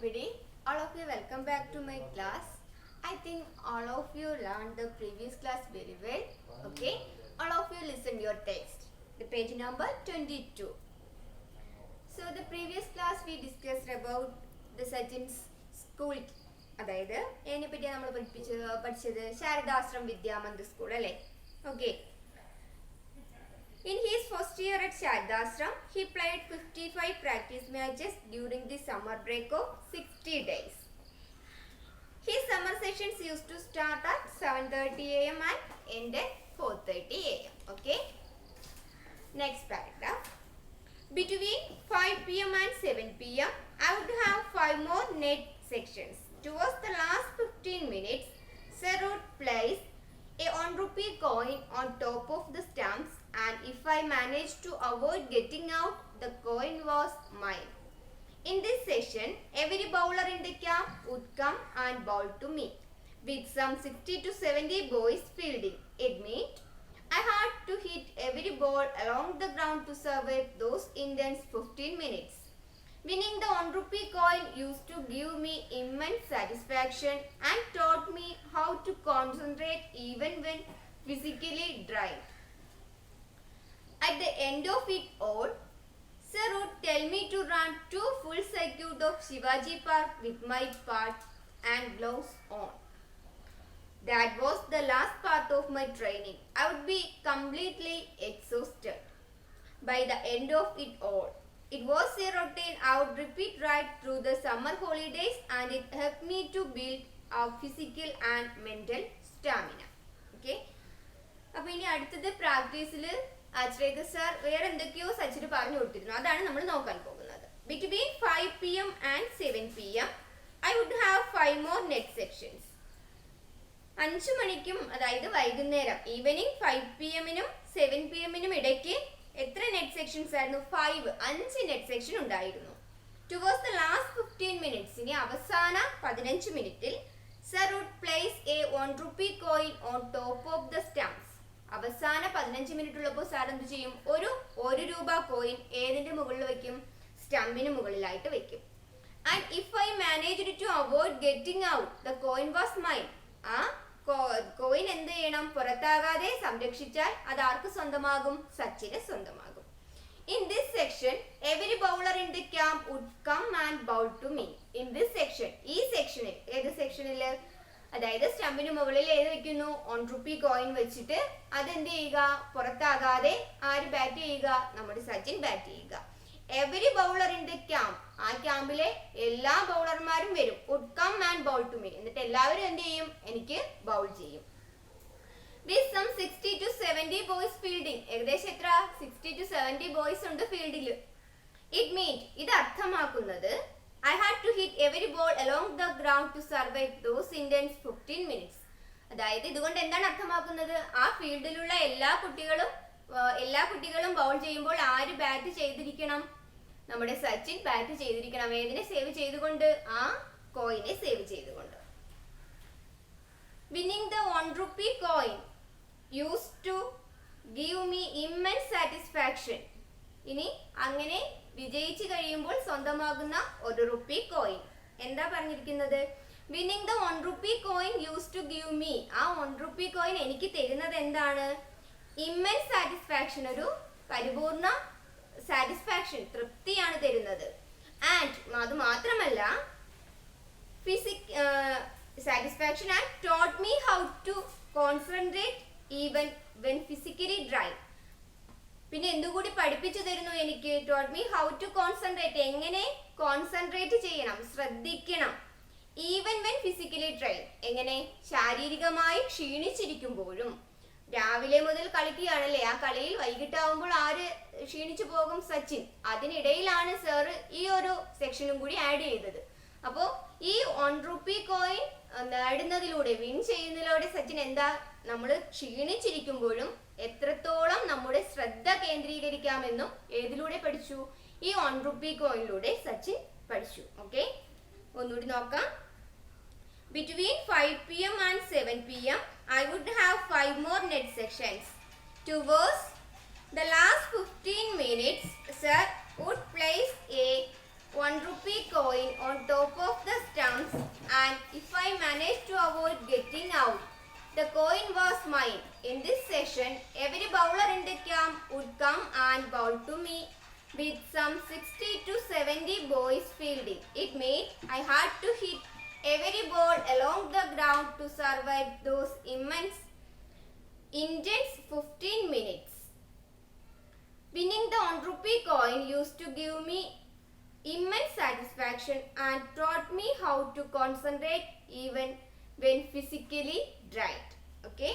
everybody. All of you welcome back to my class. I think all of you learned the previous class very well. Okay. All of you listen your text. The page number 22. So the previous class we discussed about the Sachin's school. അതായത് അതിനെ പറ്റിയാണ് നമ്മൾ പഠിച്ചത് Sharadashram Vidyamandir school അല്ലേ. Okay. In his first year at Shardashram, he played 55 practice matches during the summer break of 60 days. His summer sessions used to start at 7:30 a.m. and end at 4:30 a.m. Okay. Next paragraph. Between 5 p.m. and 7 p.m., I would have 5 more net sections. Towards the last 15 minutes, Sir would place a 1 rupee coin on top of the stumps, and if I managed to avoid getting out, the coin was mine. In this session, every bowler in the camp would come and bowl to me, with some 60 to 70 boys fielding. It meant I had to hit every ball along the ground to survive those intense 15 minutes. Winning the 1 rupee coin used to give me immense satisfaction and taught me how to concentrate even when physically drained. At the end of it all, Sir would tell me to run 2 full circuits of Shivaji Park with my pad and gloves on. That was the last part of my training. I would be completely exhausted. By the end of it all, it was a routine I would repeat right through the summer holidays, and it helped me to build our physical and mental stamina. Okay. അപ്പോൾ ഇനി അടുത്തത് പ്രാക്ടീസിൽ ആശ്രയിത sir വേറെ എന്തൊക്കെയോ സച്ചിന് പറഞ്ഞു കൊടുത്തിരുന്നു, അതാണ് നമ്മൾ നോക്കാൻ പോകുന്നത്. Between 5 p.m. and 7 p.m. I would have 5 more net sections. 5 മണിക്കും അതായത് വൈകുന്നേരം ഈവനിങ് 5 p.m. 7 p.m. ഇടയ്ക്ക് എത്ര നെറ്റ് സെക്ഷൻസ് ആയിരുന്നു? 5 നെറ്റ് സെക്ഷൻ ഉണ്ടായിരുന്നു. ടുവേഴ്സ് ദ ലാസ്റ്റ് 15 minutes, ഇനി അവസാന 15 മിനിറ്റിൽ sir would place a 1 rupee coin on top of the stumps. അവസാന 15 മിനിറ്റ് ഉള്ളപ്പോൾ സാർ എന്ത് ചെയ്യും? ഒരു 1 രൂപ കോയിൻ ഏതിന്റെ മുകളിൽ വെക്കും? സ്റ്റമ്പിന് മുകളിലായിട്ട് വെക്കും. And if I managed to avoid getting out, the coin was mine. ആ കോയിൻ എന്ത് ചെയ്യണം? പുറത്താകാതെ സംരക്ഷിച്ചാൽ അത് ആർക്ക് സ്വന്തമാകും? സച്ചിന് സ്വന്തമാകും. In this section, every bowler in the camp would come and bowl to me. In this section, ഈ സെക്ഷനിൽ, ഏത് സെക്ഷനിൽ? അതായത് സ്റ്റമ്പിന് മുകളിൽ ഏത് വെക്കുന്നു? 1 rupee കോയിൻ വെച്ചിട്ട് അതെന്ത് ചെയ്യുക? പുറത്താകാതെ ആര് ബാറ്റ് ചെയ്യുക? നമ്മുടെ സച്ചിൻ ബാറ്റ് ചെയ്യുക. Every bowler in the camp, ആ ക്യാമ്പിലെ എല്ലാ ബൗളർമാരും വരും. Would come and bowl to me. എന്നിട്ട് എല്ലാവരും എന്ത് ചെയ്യും? എനിക്ക് ബൗൾ ചെയ്യും. With some 60 to 70 boys fielding. ഏകദേശം എത്ര? 60 to 70 boys ഉണ്ട് ഫീൽഡിൽ. It meant, ഇത് അർത്ഥമാക്കുന്നത് I had to hit every ball along the ground to survive those intense 15 minutes. അതായത് ഇതുകൊണ്ട് എന്താണ് അർത്ഥമാക്കുന്നത്? ആ ഫീൽഡിലുള്ള എല്ലാ കുട്ടികളും ബൗൾ ചെയ്യുമ്പോൾ ആര് ബാറ്റ് ചെയ്തിരിക്കണം? നമ്മുടെ സച്ചിൻ ബാറ്റ് ചെയ്തിരിക്കണം. ഏതിനെ സേവ് ചെയ്തുകൊണ്ട്? ആ കോയിനെ സേവ് ചെയ്തുകൊണ്ട്. Winning the 1 rupee coin used to give me immense satisfaction. ഇനി അങ്ങനെ വിജയിച്ചു കഴിയുമ്പോൾ സ്വന്തമാകുന്ന 1 rupee കോയിൻ. എന്താ പറഞ്ഞിരിക്കുന്നത്? Winning the 1 rupee coin used to give me, ആ 1 rupee കോയിൻ എനിക്ക് തരുന്നത് എന്താണ്? ഇമ്മൻസ് സാറ്റിസ്ഫാക്ഷൻ, ഒരു പരിപൂർണ സാറ്റിസ്ഫാക്ഷൻ, തൃപ്തിയാണ് തരുന്നത്. ആൻഡ് അത് മാത്രമല്ല, satisfaction and taught me how to concentrate even when physically dry. പിന്നെ എന്തുകൂടി പഠിപ്പിച്ചു തരുന്നു എനിക്ക്? taught me how to concentrate, എങ്ങനെ കോൺസെൻട്രേറ്റ് ചെയ്യണം, ശ്രദ്ധിക്കണം. even when physically dry, എങ്ങനെ? ശാരീരികമായി ക്ഷീണിച്ചിരിക്കുമ്പോഴും. രാവിലെ മുതൽ കളിക്കുകയാണല്ലേ, ആ കളിയിൽ വൈകിട്ടാവുമ്പോൾ ആര് ക്ഷീണിച്ചു പോകും? സച്ചിൻ. അതിനിടയിലാണ് സാർ ഈ ഒരു സെക്ഷനും കൂടി ആഡ് ചെയ്തത്. അപ്പോൾ ഈ 1 rupee കോയിൻ നേടുന്നതിലൂടെ, വിൻ ചെയ്യുന്നതിലൂടെ സച്ചിൻ എന്താ? നമ്മൾ ക്ഷീണിച്ചിരിക്കുമ്പോഴും എത്രത്തോളം നമ്മുടെ ശ്രദ്ധ കേന്ദ്രീകരിക്കാമെന്നും ഏതിലൂടെ പഠിച്ചു? ഈ 1 rupee കോയിനിലൂടെ സച്ചിൻ പഠിച്ചു. ഓക്കെ, ഒന്നുകൂടി നോക്കാം. Between 5 p.m. and 7 p.m., I would have 5 more net sections. Towards the last 15 minutes, Sir would place a 1 rupee coin on top of the stumps, and if I managed to avoid getting out, the coin was mine. In this session, every bowler in the camp would come and bowl to me with some 60 to 70 boys fielding. It meant I had to hit every ball along the ground to survive those intense 15 minutes. Winning the 1 rupee coin used to give me immense satisfaction and taught me how to concentrate even when physically drained. Okay.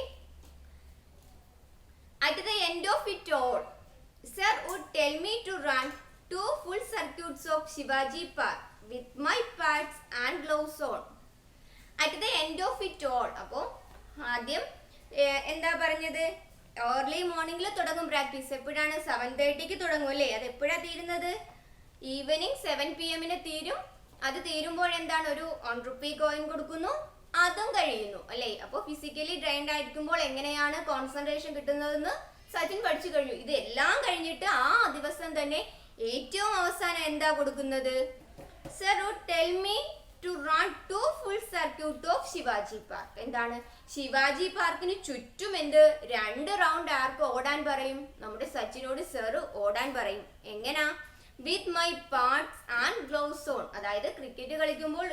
At the end of it all, sir would tell me to run 2 full circuits of Shivaji Park with my pads and gloves on. At the end of it all, അപ്പോൾ ആദ്യം എന്താ പറഞ്ഞത്, early മോർണിംഗിൽ തുടങ്ങും practice. എപ്പോഴാണ്? 7:30 തുടങ്ങും അല്ലേ? അത് എപ്പോഴാണ് തീരുന്നത്? ഈവനിങ് 7 PM തീരും. അത് തീരുമ്പോൾ എന്താണ്, ഒരു 1 rupee കോയിൻ കൊടുക്കുന്നു, അതും കഴിയുന്നു അല്ലേ? അപ്പോൾ ഫിസിക്കലി ഡ്രെയിൻഡ് ആയിരിക്കുമ്പോൾ എങ്ങനെയാണ് കോൺസെൻട്രേഷൻ കിട്ടുന്നതെന്ന് സച്ചിൻ പഠിച്ചു കഴിഞ്ഞു. ഇതെല്ലാം കഴിഞ്ഞിട്ട് ആ ദിവസം തന്നെ ഏറ്റവും അവസാനം എന്താ കൊടുക്കുന്നത്? Sir would tell me to run 2 full circuit of Shivaji park. എന്താണ്? ശിവാജി പാർക്കിന് ചുറ്റും 2 റൗണ്ട് ആർക്ക് ഓടാൻ പറയും? നമ്മുടെ സച്ചിനോട് സർ ഓടാൻ പറയും. എങ്ങനാ? With my pads and gloves on. അതായത് ക്രിക്കറ്റ് കളിക്കുമ്പോൾ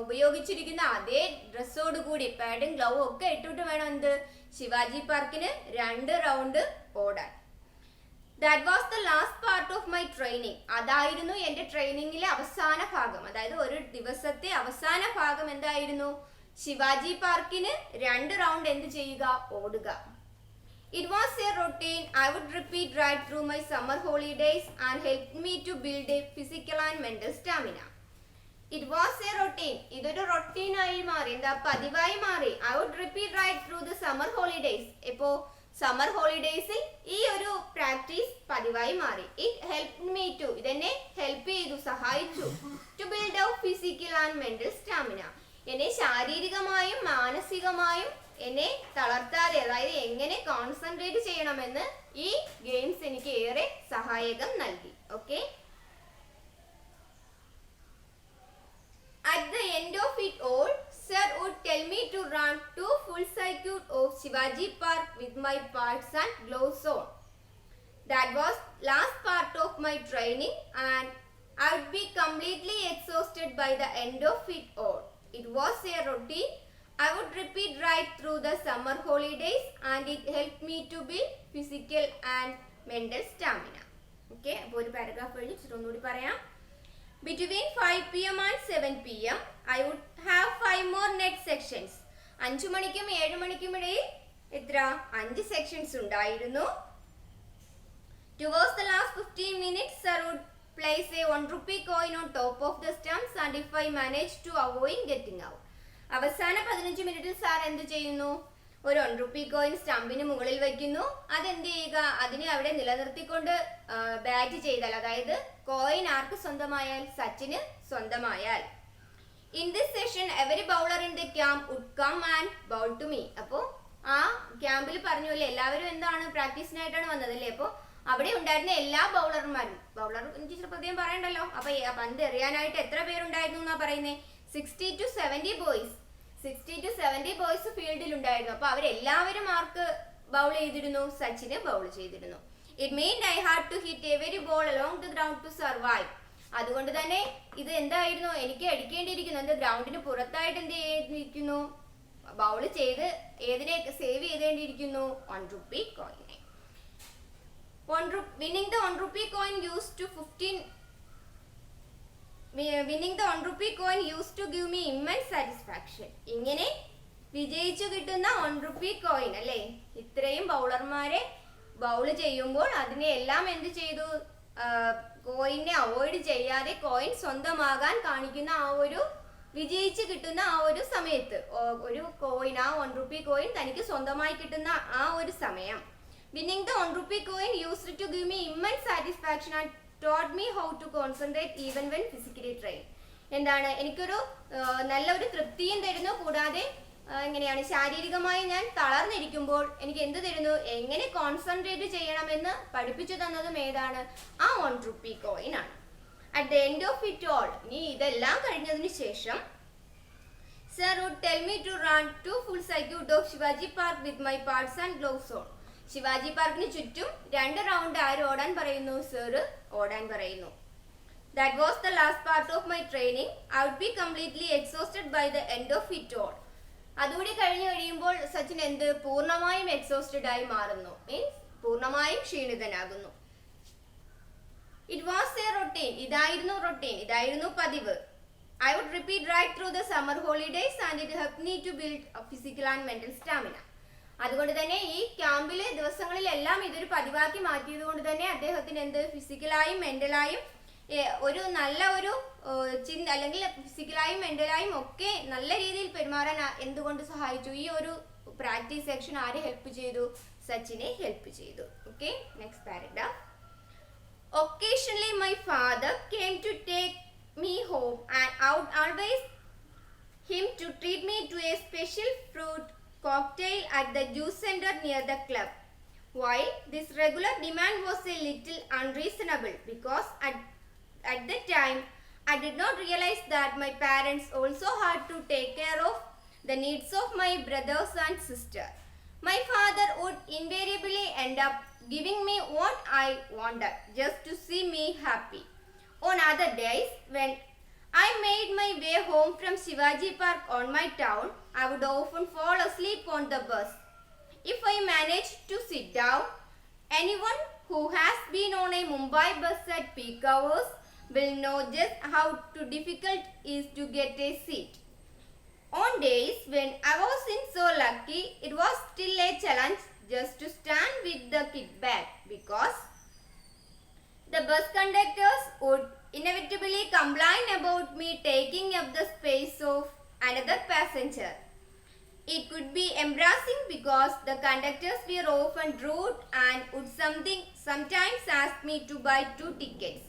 ഉപയോഗിച്ചിരിക്കുന്ന അതേ ഡ്രസ്സോട് കൂടി പാഡും ഗ്ലൗ ഒക്കെ ഇട്ടിട്ട് വേണം ശിവാജി പാർക്കിന് 2 റൗണ്ട് ഓടാൻ. That was the last part of my training. അതായിരുന്നു എൻ്റെ ട്രെയിനിങ്ങിലെ അവസാന ഭാഗം. അതായത് ഒരു ദിവസത്തെ അവസാന ഭാഗം എന്തായിരുന്നു? ശിവാജി പാർക്കിന് 2 റൗണ്ട് ചെയ്യുക? ഓടുക. It was a routine I would repeat right through my summer holidays and helped me to build a physical and mental stamina. It was a routine. ഇതൊരു റൊട്ടീനായി മാറി, പതിവായി മാറി. I would repeat right through the summer holidays. ഇപ്പോൾ summer ഹോളിഡേയ്സിൽ ഈ ഒരു practice പതിവായി മാറി. It helped me to, ഇതെന്നെ ഹെൽപ്പ് ചെയ്തു, സഹായിച്ചു. To build a physical and mental stamina. എന്നെ ശാരീരികമായും മാനസികമായും എന്നെ തളർത്താതെ, അതായത് എങ്ങനെ കോൺസെൻട്രേറ്റ് ചെയ്യണമെന്ന് ഈ ഗെയിംസ് എനിക്ക് ഏറെ സഹായകം നൽകി. Okay. At the end of it all, sir would tell me to run 2 full circuits of Shivaji Park with my pads and gloves on. That was last part of my training and I would be completely exhausted by the end of it all. It was a routine I would repeat right through the summer holidays and it helped me to build physical and mental stamina. Okay, അപ്പോൾ ഒരു paragraph കഴിഞ്ഞിട്ട് ഒന്നുകൂടി പറയാം. Between 5 PM and 7 PM, I would have 5 more net sections. 5 മണിക്കും 7 മണിക്കും ഇടയിൽ എത്ര? 5 sections ഉണ്ടായിരുന്നു. Towards the last 15 minutes, sir would place a 1 rupee coin on top of the stumps and if I managed to avoid getting out. അവസാന 15 മിനിറ്റിൽ sir എന്ത് ചെയ്യുന്നു? ഒരു 1 rupee കോയിൻ സ്റ്റമ്പിന് മുകളിൽ വയ്ക്കുന്നു. അതെന്ത് ചെയ്യുക? അതിനെ അവിടെ നിലനിർത്തിക്കൊണ്ട് ബാറ്റ് ചെയ്താൽ, അതായത് കോയിൻ ആർക്ക് സ്വന്തമായാൽ? സച്ചിന് സ്വന്തമായാൽ. In this session every bowler in the camp would come and bowl to me. അപ്പോൾ ആ ക്യാമ്പിൽ പറഞ്ഞു അല്ലേ, എല്ലാവരും എന്താണ് പ്രാക്ടീസിനായിട്ടാണ് വന്നതല്ലേ? അപ്പോൾ അവിടെ ഉണ്ടായിരുന്ന എല്ലാ ബൗളർമാരും, ബൗളർ ടീച്ചർ പ്രത്യേകം പറയണ്ടല്ലോ, അപ്പൊ പന്ത് എറിയാനായിട്ട് എത്ര പേരുണ്ടായിരുന്നു എന്നാ പറയുന്നത്? 60 to 70 ബോയ്സ്. 60 to 70 ബോയ്സ് ഫീൽഡിൽ ഉണ്ടായിരുന്നു. അപ്പൊ അവരെല്ലാവരും ആർക്ക് ബൗൾ ചെയ്തിരുന്നു? സച്ചിന് ബൗൾ ചെയ്തിരുന്നു. It meant I had to hit every ball along the ground to survive. അതുകൊണ്ട് തന്നെ ഇത് എന്തായിരുന്നു? എനിക്ക് അടിക്കേണ്ടിയിരിക്കുന്നു, ഗ്രൗണ്ടിന് പുറത്തായിട്ട് എന്ത് ചെയ്തിരിക്കുന്നു? ബൗൾ ചെയ്ത് ഏതിനെ സേവ് ചെയ്തേണ്ടിയിരിക്കുന്നു? 1 rupee കോയിനെ. Winning the 1 rupee coin used to 15 winning the 1 rupee coin used to give me immense satisfaction. ഇങ്ങനെ വിജയിച്ചു കിട്ടുന്ന 1 rupee coin അല്ലേ, ഇത്രയും ബൗളർമാരെ ബൗൾ ചെയ്യുമ്പോൾ അതിനെ എല്ലാം എന്ത് ചെയ്തു? കോയിനെ അവോയ്ഡ് ചെയ്യാതെ കോയിൻ സ്വന്തമാകാൻ കാണിക്കുന്ന ആ ഒരു വിജയിച്ചു കിട്ടുന്ന ആ ഒരു സമയത്ത് ഒരു കോയിൻ, ആ 1 rupee കോയിൻ തനിക്ക് സ്വന്തമായി കിട്ടുന്ന ആ ഒരു സമയം. Winning the 1 rupee coin used to give me immense satisfaction and taught me how to concentrate even when physically trained. എന്താണ്? എനിക്കൊരു നല്ലൊരു തൃപ്തിയും തരുന്നു, കൂടാതെ എങ്ങനെയാണ് ശാരീരികമായി ഞാൻ തളർന്നിരിക്കുമ്പോൾ എനിക്ക് എന്ത് തരുന്നു? എങ്ങനെ കോൺസെൻട്രേറ്റ് ചെയ്യണമെന്ന് പഠിപ്പിച്ചു തന്നതും ഏതാണ്? ആ 1 rupee കോയിൻ ആണ്. At the end of it all, ഇനി ഇതെല്ലാം കഴിഞ്ഞതിന് ശേഷം Sir would tell me to run 2 full circuit of Shivaji Park with my pads and gloves on. Shivaji പാർക്കിന് ചുറ്റും 2 റൗണ്ട് ആര് ഓടാൻ പറയുന്നു? സർ ഓടാൻ പറയുന്നു. That was the last part of my training. I would be completely exhausted by the end of it all. അതുകൂടി കഴിഞ്ഞു കഴിയുമ്പോൾ സച്ചിൻ പൂർണ്ണമായും എക്സോസ്റ്റഡ് ആയി മാറുന്നു. മീൻസ് പൂർണ്ണമായും ക്ഷീണിതനാകുന്നു. It was a routine. ഇതായിരുന്നു പതിവ്. I would repeat right through the summer holidays and it helped me to build a physical and mental stamina. അതുകൊണ്ട് തന്നെ ഈ ക്യാമ്പിലെ ദിവസങ്ങളിലെല്ലാം ഇതൊരു പതിവാക്കി മാറ്റിയത് കൊണ്ട് തന്നെ അദ്ദേഹത്തിന് ഫിസിക്കലായും മെന്റലായും നല്ല ഒരു ചിന്ത അല്ലെങ്കിൽ ഫിസിക്കലായും മെന്റലായും ഒക്കെ നല്ല രീതിയിൽ പെരുമാറാൻ എന്തുകൊണ്ട് സഹായിച്ചു? ഈ ഒരു പ്രാക്ടീസ് സെക്ഷൻ ആര് ഹെൽപ്പ് ചെയ്തു? സച്ചിനെ ഹെൽപ്പ് ചെയ്തു. Okay, next paragraph. Occasionally my father came to take me home and I would always him to treat me to a special fruit cocktail at the juice center near the club. While this regular demand was a little unreasonable because at that time I did not realize that my parents also had to take care of the needs of my brothers and sister. My father would invariably end up giving me what I wanted just to see me happy. On other days, when I made my way home from Shivaji Park on my town, I would often fall asleep on the bus. If I managed to sit down, anyone who has been on a Mumbai bus at peak hours will know just how difficult it is to get a seat. On days when I wasn't so lucky, it was still a challenge just to stand with the kit bag because the bus conductors would inevitably complain about me taking up the space of another passenger. It could be embarrassing because the conductors were often rude and would sometimes ask me to buy 2 tickets.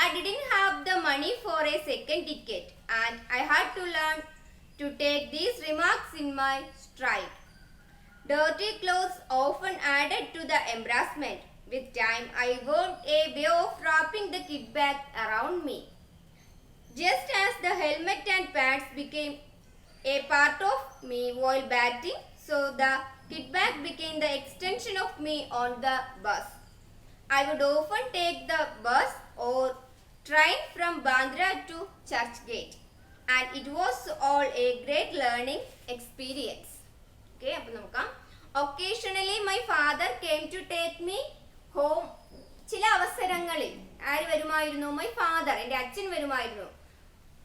I didn't have the money for a second ticket and I had to learn to take these remarks in my stride. Dirty clothes often added to the embarrassment. With time, I learned a way of wrapping the kit bag around me. Just as the helmet and pads became a part of me while batting, so the kit bag became the extension of me on the bus. I would often take the bus or train from Bandra to Churchgate, and it was all a great learning experience. Okay, അപ്പോൾ നോക്കാം. Occasionally my father came to take me home. ചില അവസരങ്ങളിൽ ആര് വരുമായിരുന്നു? My father, എൻ്റെ അച്ഛൻ വരുമായിരുന്നു.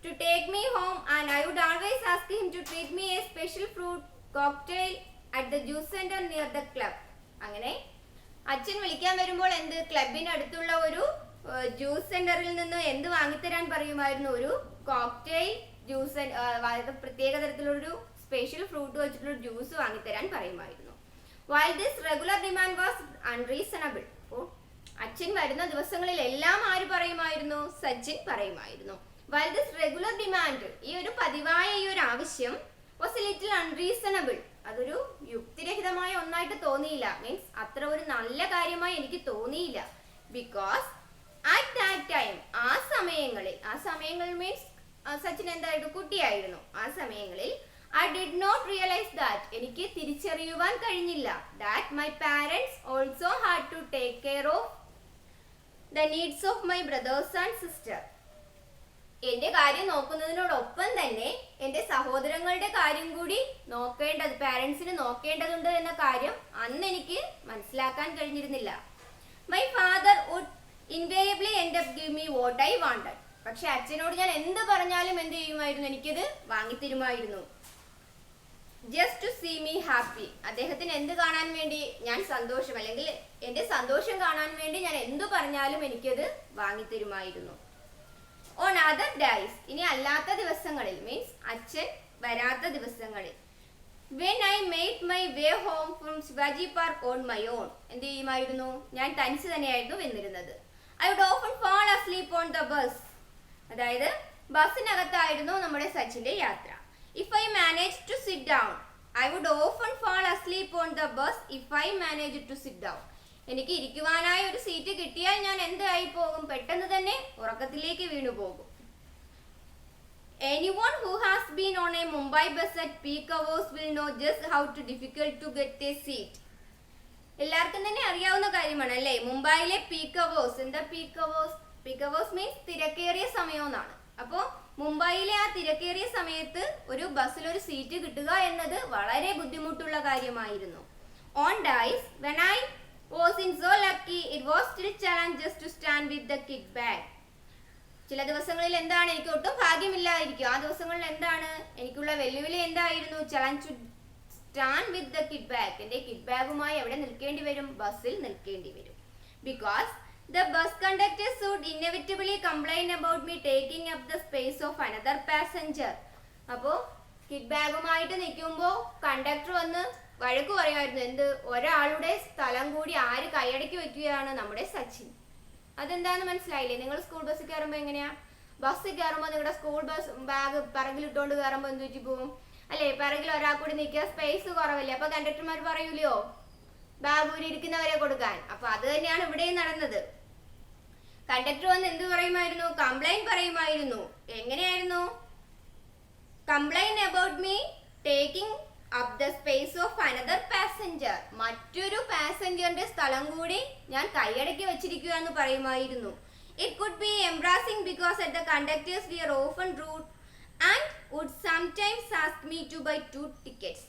To take me home and I would always ask him to treat me a special fruit cocktail at the juice center near the club. അങ്ങനെ അച്ഛൻ വിളിക്കാൻ വരുമ്പോൾ ക്ലബിനടുത്തുള്ള ഒരു ജ്യൂസ് സെന്ററിൽ നിന്ന് വാങ്ങിത്തരാൻ പറയുമായിരുന്നു? ഒരു കോക്ടെയിൽ ജ്യൂസ്, പ്രത്യേക തരത്തിലൊരു സ്പെഷ്യൽ ഫ്രൂട്ട് വെച്ചിട്ടുള്ള ജ്യൂസ് വാങ്ങിത്തരാൻ പറയുമായിരുന്നു. While this regular demand was unreasonable. അപ്പോൾ അച്ഛൻ വരുന്ന ദിവസങ്ങളിലെല്ലാം ആര് പറയുമായിരുന്നു? സച്ചിൻ പറയുമായിരുന്നു. While this regular demand, ഈ ഒരു പതിവായ ഈ ഒരു ആവശ്യം was a little unreasonable. അതൊരു യുക്തിരഹിതമായ ഒന്നായിട്ട് തോന്നിയില്ല. മീൻസ് അത്ര ഒരു നല്ല കാര്യമായി എനിക്ക് തോന്നിയില്ല. Because at that time, ആ സമയങ്ങളിൽ മീൻസ് സച്ചിൻ എന്തായിരുന്നു? കുട്ടിയായിരുന്നു. ആ സമയങ്ങളിൽ I did not realize that എനിക്ക് തിരിച്ചറിയുവാൻ കഴിഞ്ഞില്ല that my parents also had to take care of the needs of my brothers and sister. എൻ്റെ കാര്യം നോക്കുന്നതിനോടൊപ്പം തന്നെ എൻ്റെ സഹോദരങ്ങളുടെ കാര്യം കൂടി പാരൻസിന് നോക്കേണ്ടതുണ്ട് എന്ന കാര്യം അന്ന് എനിക്ക് മനസ്സിലാക്കാൻ കഴിഞ്ഞിരുന്നില്ല. My father would invariably end up giving me what I wanted. പക്ഷെ അച്ഛനോട് ഞാൻ എന്ത് പറഞ്ഞാലും എന്ത് ചെയ്യുമായിരുന്നു? എനിക്കത് വാങ്ങിത്തരുമായിരുന്നു. Just to see me happy. അദ്ദേഹത്തിന് എന്ത് കാണാൻ വേണ്ടി? ഞാൻ സന്തോഷം, അല്ലെങ്കിൽ എൻ്റെ സന്തോഷം കാണാൻ വേണ്ടി ഞാൻ എന്തു പറഞ്ഞാലും എനിക്കത് വാങ്ങിത്തരുമായിരുന്നു. ഓൺ അതർ ഡേയ്സ്, ഇനി അല്ലാത്ത ദിവസങ്ങളിൽ, മീൻസ് അച്ഛൻ വരാത്ത ദിവസങ്ങളിൽ, when I made my way home from Shivaji Park on my own, എന്ത് ചെയ്യുമായിരുന്നു? ഞാൻ തനിച്ച് തന്നെയായിരുന്നു വന്നിരുന്നത്. I would often fall asleep on the bus. അതായത് ബസ്സിനകത്തായിരുന്നു നമ്മുടെ സച്ചിന്റെ യാത്ര. If I managed to sit down, I would often fall asleep on the bus if I managed to sit down. എനിക്ക് ഇരിക്കുവാനായി ഒരു സീറ്റ് കിട്ടിയാൽ ഞാൻ എന്തായി പോകും? പെട്ടെന്ന് തന്നെ ഉറക്കത്തിലേക്ക് വീണു പോകും. Anyone who has been on a Mumbai bus at peak hours will know just how to difficult to get a seat. എല്ലാവർക്കും തന്നെ അറിയാവുന്ന കാര്യമാണ് അല്ലേ? മുംബൈയിലെ പീക്ക് അവേഴ്സ്. എന്താ peak hours? Peak hours means തിരക്കേറിയ സമയം എന്നാണ്. അപ്പോൾ മുംബൈയിലെ ആ തിരക്കേറിയ സമയത്ത് ഒരു ബസ്സിൽ ഒരു സീറ്റ് കിട്ടുക എന്നത് വളരെ ബുദ്ധിമുട്ടുള്ള കാര്യമായിരുന്നു. On days when I wasn't so lucky, it was still challenge just to stand with the kit bag. ചില ദിവസങ്ങളിൽ എന്താണ് എനിക്ക് ഒട്ടും ഭാഗ്യമില്ലായിരിക്കും. ആ ദിവസങ്ങളിൽ എന്താണ് എനിക്കുള്ള വെല്ലുവിളി എന്തായിരുന്നു? Challenge to stand with the kit bag. എൻ്റെ കിഡ് ബാഗുമായി എവിടെ നിൽക്കേണ്ടി വരും? ബസ്സിൽ നിൽക്കേണ്ടി വരും. Because the bus conductor would inevitably complain about me taking up the space of another passenger. അപ്പോൾ കിഡ് ബാഗുമായിട്ട് നിൽക്കുമ്പോൾ കണ്ടക്ടർ വന്ന് വഴക്ക് പറയുമായിരുന്നു. എന്ത്? ഒരാളുടെ സ്ഥലം കൂടി ആര് കൈയടക്കി വെക്കുകയാണ്? നമ്മുടെ സച്ചിൻ. അതെന്താന്ന് മനസ്സിലായില്ലേ? നിങ്ങൾ സ്കൂൾ ബസ്സിൽ കയറുമ്പോൾ എങ്ങനെയാ? ബസ്സിൽ കയറുമ്പോൾ നിങ്ങളുടെ സ്കൂൾ ബസ് ബാഗ് പിറകിലിട്ടുകൊണ്ട് കയറുമ്പോൾ എന്ത് വെച്ച് പോവും അല്ലേ? പിറകിൽ ഒരാൾ കൂടി നിൽക്കുക, സ്പേസ് കുറവല്ലേ? അപ്പൊ കണ്ടക്ടർമാർ പറയൂലോ ബാഗ് ഊരി ഇരിക്കുന്നവരെ കൊടുക്കാൻ. അപ്പൊ അത് തന്നെയാണ് ഇവിടെയും നടന്നത്. കണ്ടക്ടർ വന്ന് എന്ത് പറയുമായിരുന്നു? കംപ്ലൈന്റ് പറയുമായിരുന്നു. എങ്ങനെയായിരുന്നു? Complaint about me taking up the space of another passenger. മറ്റൊരു പാസഞ്ചറിന്റെ സ്ഥലം കൂടി ഞാൻ കൈയടക്കി വെച്ചിരിക്കുക എന്ന് പറയുമായിരുന്നു. It could be embarrassing because at the conductors were often rude and would sometimes ask me to buy 2 tickets.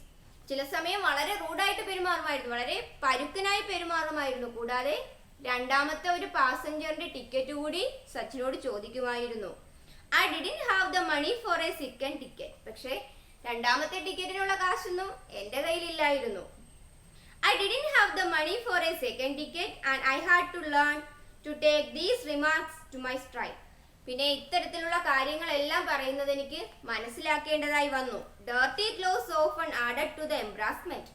ചില സമയം വളരെ റൂഡായിട്ട് പെരുമാറുമായിരുന്നു, വളരെ പരുക്കനായി പെരുമാറുമായിരുന്നു. കൂടാതെ രണ്ടാമത്തെ ഒരു പാസഞ്ചറിന്റെ ടിക്കറ്റ് കൂടി സച്ചിനോട് ചോദിക്കുമായിരുന്നു. I didn't have the money for a second ticket. പക്ഷേ രണ്ടാമത്തെ ടിക്കറ്റിനുള്ള കാശൊന്നും എൻ്റെ കയ്യിലില്ലായിരുന്നു. I didn't have the money for a second ticket and I had to learn to take these remarks to my stride. പിന്നെ ഇത്തരത്തിലുള്ള കാര്യങ്ങളെല്ലാം പറയുന്നത് എനിക്ക് മനസ്സിലാക്കേണ്ടതായി വന്നു. Dirty clothes often added to the embarrassment.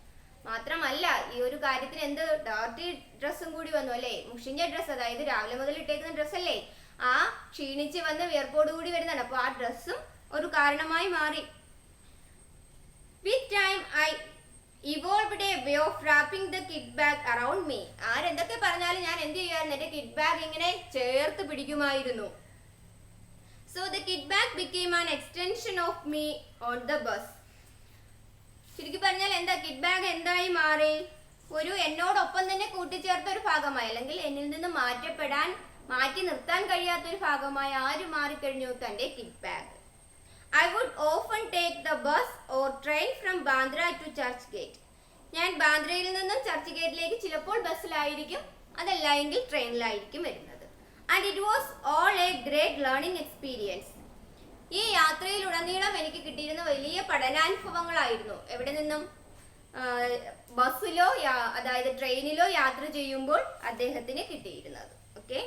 മാത്രമല്ല ഈ ഒരു കാര്യത്തിന് എന്ത് ഡർട്ടി ഡ്രസ്സും കൂടി വന്നു അല്ലേ? മുഷിഞ്ഞ ഡ്രസ്സ്, അതായത് രാവിലെ മുതൽ ഇട്ടേക്കുന്ന ഡ്രസ്സ് അല്ലേ? ആ ക്ഷീണിച്ച് വന്ന് വിയർപ്പോട് കൂടി വരുന്നതാണ്. അപ്പോൾ ആ ഡ്രസ്സും ഒരു കാരണമായി മാറി. With time I evolved a way of wrapping the kit bag around me. ആരെന്തൊക്കെ പറഞ്ഞാലും ഞാൻ എന്ത് ചെയ്യുമായിരുന്നു? എൻ്റെ കിറ്റ് ബാഗ് ഇങ്ങനെ ചേർത്ത് പിടിക്കുമായിരുന്നു. So the kit bag became an extension of me on the bus. ചുരുക്കി പറഞ്ഞാൽ എന്താ? കിറ്റ് ബാഗ് എന്തായി മാറി? ഒരു എന്നോടൊപ്പം തന്നെ കൂട്ടിച്ചേർത്ത ഒരു ഭാഗമായി, അല്ലെങ്കിൽ എന്നിൽ നിന്ന് മാറ്റി നിർത്താൻ കഴിയാത്തൊരു ഭാഗമായി ആര് മാറിക്കഴിഞ്ഞു? തൻ്റെ kit bag. I would often take the bus or train from Bandra to Church Gate. ഞാൻ ബാന്ദ്രയിൽ നിന്നും ചർച്ച് ഗേറ്റിലേക്ക് ചിലപ്പോൾ ബസ്സിലായിരിക്കും, അതല്ല എങ്കിൽ ട്രെയിനിലായിരിക്കും വരുന്നത്. And it was all a great learning experience. ഈ യാത്രയിലുടനീളം എനിക്ക് കിട്ടിയിരുന്ന വലിയ പഠനാനുഭവങ്ങളായിരുന്നു. എവിടെ നിന്നും? ബസ്സിലോ അതായത് ട്രെയിനിലോ യാത്ര ചെയ്യുമ്പോൾ അദ്ദേഹത്തിന് കിട്ടിയിരുന്നത്. ഓക്കെ,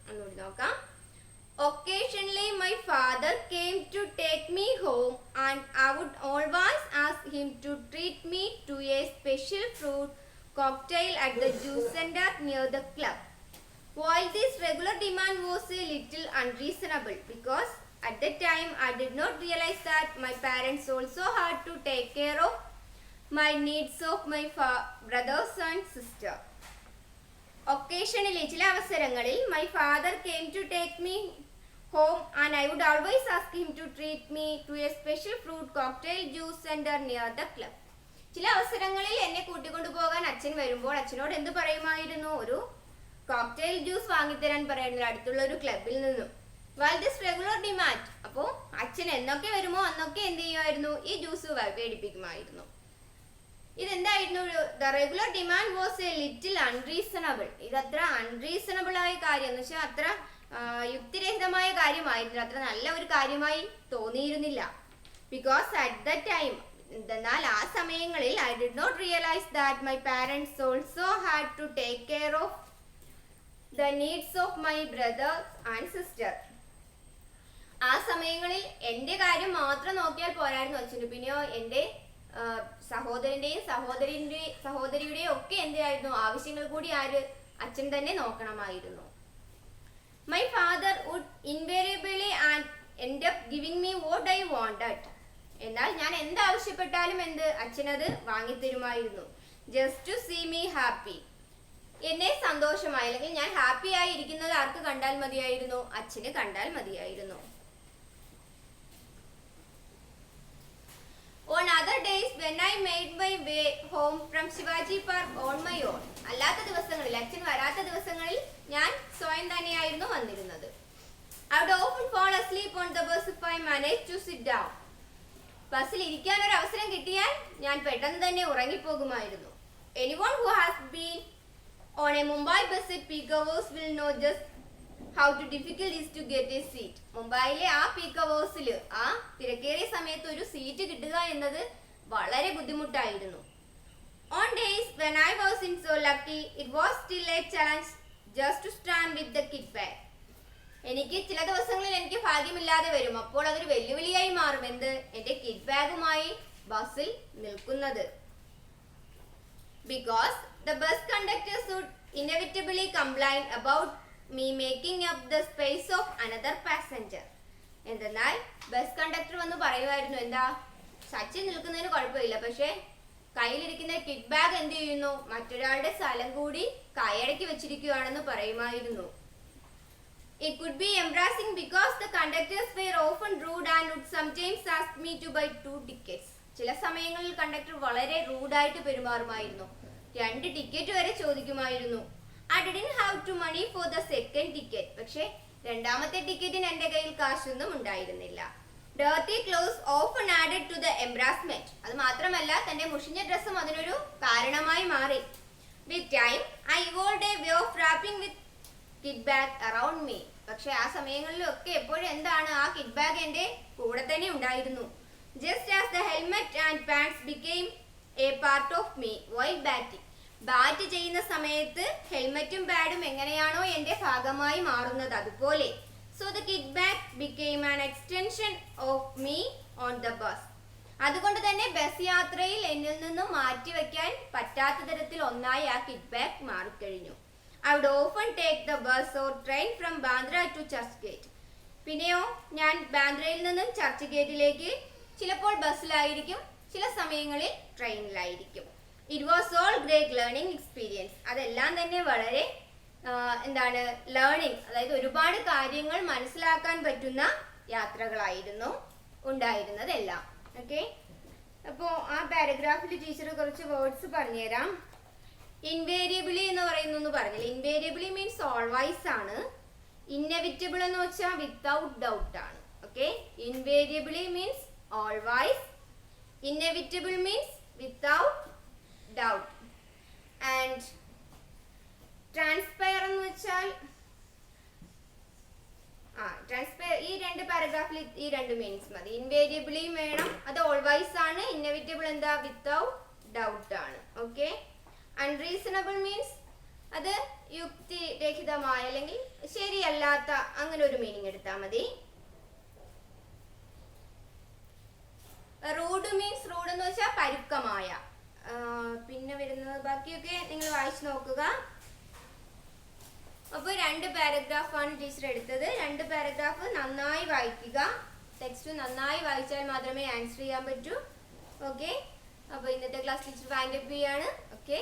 ഒന്നുകൂടി നോക്കാം. Occasionally my father came to take me home and I would always ask him to treat me to a special fruit cocktail at the juice center near the club. While this regular demand was a little unreasonable because at that time I did not realize that my parents also had to take care of my needs of my brothers and sister. Occasionally, ചില അവസരങ്ങളിൽ my father came to take me home and I would always ask him to treat me to a special fruit cocktail juice center near the club. ചില അവസരങ്ങളിൽ എന്നെ കൂട്ടിക്കൊണ്ടുപോകാൻ അച്ഛൻ വരുമ്പോൾ അച്ഛനോട് എന്ത് പറയുമായിരുന്നു? ഒരു കോക്ടെയിൽ ജ്യൂസ് വാങ്ങിത്തരാൻ പറയുന്നത് അടുത്തുള്ള ഒരു ക്ലബിൽ നിന്നും. While this regular demand, അപ്പോൾ അച്ഛൻ എന്നൊക്കെ വരുമോ അന്നൊക്കെ എന്ത് ചെയ്യുമായിരുന്നു? ഈ ജ്യൂസ് മേടിപ്പിക്കുമായിരുന്നു. ഇതെന്തായിരുന്നു? The regular demand was a little unreasonable. ഇതത്ര അൺറീസണബിൾ ആയ കാര്യം എന്ന് വെച്ചാൽ അത്ര യുക്തിരഹിതമായ കാര്യമായിരുന്നില്ല, അത്ര നല്ല ഒരു കാര്യമായി തോന്നിയിരുന്നില്ല. ബിക്കോസ് അറ്റ് ദ ടൈം, എന്നാൽ ആ സമയങ്ങളിൽ I did not realise that my parents also had to take care of the needs of my brother and sister. ആ സമയങ്ങളിൽ എൻ്റെ കാര്യം മാത്രം നോക്കിയാൽ പോരായിരുന്നു അച്ഛന്, പിന്നെയോ എൻ്റെ സഹോദരൻ്റെയും സഹോദരിയുടെയും ഒക്കെ എന്തായിരുന്നു ആവശ്യങ്ങൾ കൂടി അച്ഛൻ തന്നെ നോക്കണമായിരുന്നു. My father would invariably end up giving me what I wanted. എന്നാൽ ഞാൻ എന്താവശ്യപ്പെട്ടാലും അച്ഛനത് വാങ്ങിത്തരുമായിരുന്നു. Just to see me happy. എന്നെ സന്തോഷമായി അല്ലെങ്കിൽ ഞാൻ ഹാപ്പി ആയി ഇരിക്കുന്നത് ആർക്ക് കണ്ടാൽ മതിയായിരുന്നു? അച്ഛന് കണ്ടാൽ മതിയായിരുന്നു. On other days when I made my way home from Shivaji Park on my own. അല്ലാത്ത ദിവസങ്ങളിൽ, അച്ഛൻ വരാത്ത ദിവസങ്ങളിൽ ഞാൻ സ്വയം തന്നെയായിരുന്നു വന്നിരുന്നത്. I would often fall asleep on the bus if I managed to sit down. ബസ്സിൽ ഇരിക്കാൻ ഒരു അവസരം കിട്ടിയാൽ ഞാൻ പെട്ടെന്ന് തന്നെ ഉറങ്ങിപ്പോകുമായിരുന്നു. Anyone who has been on a Mumbai bus at peak hours will know just how difficult it is to get a seat. മുംബൈയിലെ ആ പീക്ക് അവേഴ്സിൽ, ആ തിരക്കേറിയ സമയത്ത് ഒരു സീറ്റ് കിട്ടുക എന്നത് വളരെ ബുദ്ധിമുട്ടായിരുന്നു. On days when I wasn't so lucky, it was still a challenge just to stand with the kit bag. എനിക്ക് ചില ദിവസങ്ങളിൽ എനിക്ക് ഭാഗ്യമില്ലാതെ വരും. അപ്പോൾ അതൊരു വെല്ലുവിളിയായി മാറും. എന്ത്? എന്റെ കിറ്റ് ബാഗുമായി ബസ്സിൽ നിൽക്കുന്നത്. Because the bus conductor would inevitably complain about me making up the space of another passenger. എന്തെന്നാൽ ബസ് കണ്ടക്ടർ വന്ന് പറയുമായിരുന്നു, എന്താ, സച്ചിൻ നിൽക്കുന്നതിന് കുഴപ്പമില്ല, പക്ഷെ കയ്യിലിരിക്കുന്ന കിറ്റ് ബാഗ് എന്ത് ചെയ്യുന്നു? മറ്റൊരാളുടെ സ്ഥലം കൂടി കൈയടക്കി വെച്ചിരിക്കുകയാണെന്ന് പറയുമായിരുന്നു. It could be embarrassing because the conductors were often rude and would sometimes ask me to buy 2 tickets. ചില സമയങ്ങളിൽ കണ്ടക്ടർ വളരെ റൂഡായിട്ട് പെരുമാറുമായിരുന്നു. 2 ടിക്കറ്റ് വരെ ചോദിക്കുമായിരുന്നു. I didn't have to money for the second ticket. പക്ഷേ രണ്ടാമത്തെ ടിക്കറ്റിന് എൻ്റെ കയ്യിൽ കാശൊന്നും ഉണ്ടായിരുന്നില്ല. Dirty clothes often added to the embarrassment. അത് മാത്രമല്ല, തന്റെ മുഷിഞ്ഞ ഡ്രസ്സും അതിനൊരു കാരണമായി മാറി. With time, I evolved a way of wrapping with kit bag around me. പക്ഷെ ആ സമയങ്ങളിലൊക്കെ എപ്പോഴും എന്താണ്, ആ കിറ്റ് ബാഗ് എൻ്റെ കൂടെ തന്നെ ഉണ്ടായിരുന്നു. Just as the helmet and pants became a part of me while batting. Bat ചെയ്യുന്ന സമയത്ത് ഹെൽമറ്റും പാഡും എങ്ങനെയാണോ എൻ്റെ ഭാഗമായി മാറുന്നത്, അതുപോലെ so the kit bag became an extension of me on the bus. അതുകൊണ്ട് തന്നെ ബസ് യാത്രയിൽ എന്നിൽ നിന്നും മാറ്റിവെക്കാൻ പറ്റാത്ത തരത്തിൽ ഒന്നായി ആ കിറ്റ് ബാഗ് മാറിക്കഴിഞ്ഞു. I would often take the bus or train from Bandra to Churchgate. പിന്നെയോ ഞാൻ ബാന്ദ്രയിൽ നിന്നും ചർച്ച് ഗേറ്റിലേക്ക് ചിലപ്പോൾ ബസ്സിലായിരിക്കും, ചില സമയങ്ങളിൽ ട്രെയിനിലായിരിക്കും. It was all great learning experience. അതെല്ലാം തന്നെ വളരെ ലേണിംഗ്, അതായത് ഒരുപാട് കാര്യങ്ങൾ മനസ്സിലാക്കാൻ പറ്റുന്ന യാത്രകളായിരുന്നു ഉണ്ടായിരുന്നതെല്ലാം. ഓക്കെ, അപ്പോൾ ആ പാരഗ്രാഫിൽ ടീച്ചർ കുറച്ച് വേർഡ്സ് പറഞ്ഞുതരാം. ഇൻവേരിയബിളി എന്ന് പറയുന്നു പറഞ്ഞില്ല. ഇൻവേരിയബിളി മീൻസ് ഓൾവൈസ് ആണ്. ഇന്നെവിറ്റബിൾ എന്ന് വെച്ചാൽ വിത്തൗട്ട് ഡൗട്ട് ആണ്. Okay, invariably means always, inevitable means without doubt, and ട്രാൻസ്പയർ എന്ന് വെച്ചാൽ ട്രാൻസ്പയർ. ഈ 2 പാരഗ്രാഫിൽ ഈ 2 മീനിങ്സ് മതി. ഇൻവേരിയബിളിയും വേണം, അത് ഓൾവൈസ് ആണ്. ഇന്നെവിറ്റബിൾ എന്താ? വിത്തൗട്ട് ഡൗട്ട് ആണ്. ഓക്കെ, അൺറീസണബിൾ മീൻസ് അത് യുക്തിരഹിതമായ അല്ലെങ്കിൽ ശരിയല്ലാത്ത, അങ്ങനെ ഒരു മീനിങ് എടുത്താൽ മതി. റൂഡ് മീൻസ്, റൂഡ് എന്ന് വെച്ചാൽ പരുക്കമായ. പിന്നെ വരുന്നത് ബാക്കിയൊക്കെ നിങ്ങൾ വായിച്ചു നോക്കുക. അപ്പോൾ 2 പാരഗ്രാഫാണ് ടീച്ചർ എടുത്തത്. 2 പാരഗ്രാഫ് നന്നായി വായിക്കുക. ടെക്സ്റ്റ് നന്നായി വായിച്ചാൽ മാത്രമേ ആൻസർ ചെയ്യാൻ പറ്റൂ. ഓക്കെ, അപ്പോൾ ഇന്നത്തെ ക്ലാസ് ടീച്ചർ വൈൻഡ് അപ്പ് ചെയ്യാണ്. ഓക്കെ.